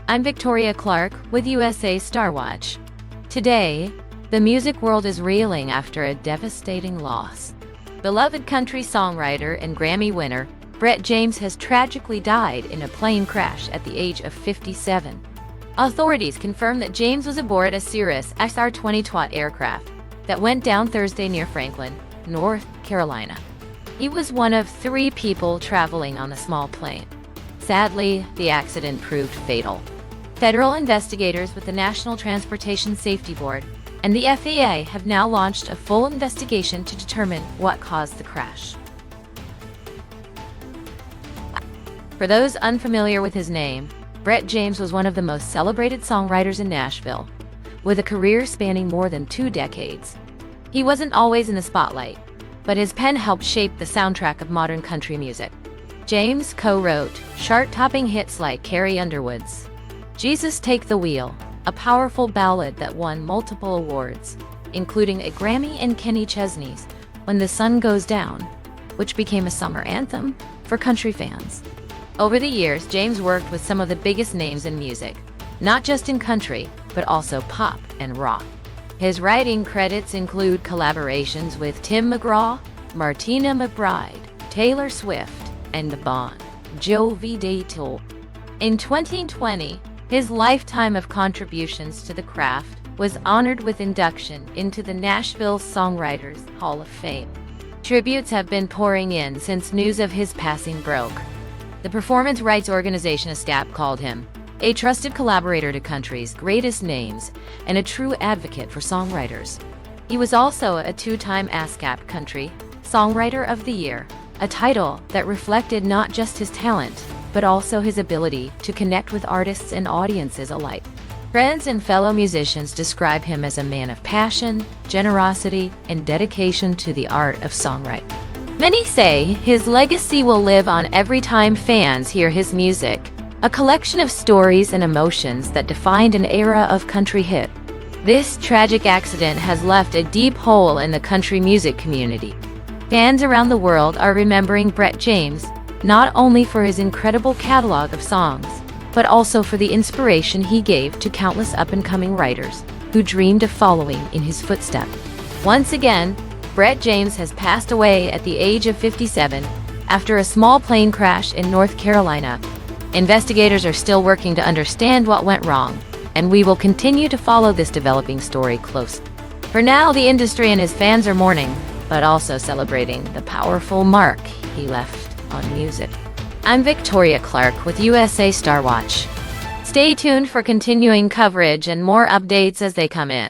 I'm Victoria Clark with USA Star Watch. Today, the music world is reeling after a devastating loss. Beloved country songwriter and Grammy winner Brett James has tragically died in a plane crash at the age of 57. Authorities confirm that James was aboard a Cirrus SR-20 aircraft that went down Thursday near Franklin, North Carolina. He was one of 3 people traveling on the small plane. Sadly, the accident proved fatal. Federal investigators with the National Transportation Safety Board and the FAA have now launched a full investigation to determine what caused the crash. For those unfamiliar with his name, Brett James was one of the most celebrated songwriters in Nashville, with a career spanning more than 2 decades. He wasn't always in the spotlight, but his pen helped shape the soundtrack of modern country music. James co-wrote chart-topping hits like Carrie, Underwood's Jesus Take the Wheel, a powerful ballad that won multiple awards, including a Grammy and Chesney's When the Sun Goes Down, which became a summer anthem for country fans. Over the years, James worked with some of the biggest names in music, not just in country, but also pop and rock. His writing credits include collaborations with Tim McGraw, Martina McBride, Taylor Swift, and Bon Jovi. In 2020, his lifetime of contributions to the craft was honored with induction into the Nashville Songwriters Hall of Fame. Tributes have been pouring in since news of his passing broke. The performance rights organization ASCAP called him a trusted collaborator to country's greatest names and a true advocate for songwriters. He was also a 2-time ASCAP Country Songwriter of the Year, a title that reflected not just his talent, but also his ability to connect with artists and audiences alike. Friends and fellow musicians describe him as a man of passion, generosity, and dedication to the art of songwriting. Many say his legacy will live on every time fans hear his music, a collection of stories and emotions that defined an era of country hit. This tragic accident has left a deep hole in the country music community. Fans around the world are remembering Brett James not only for his incredible catalog of songs, but also for the inspiration he gave to countless up-and-coming writers who dreamed of following in his footsteps. Once again, Brett James has passed away at the age of 57 after a small plane crash in North Carolina. Investigators are still working to understand what went wrong, and we will continue to follow this developing story closely. For now, the industry and his fans are mourning, but also celebrating the powerful mark he left on music. I'm Victoria Clark with USA Star Watch. Stay tuned for continuing coverage and more updates as they come in.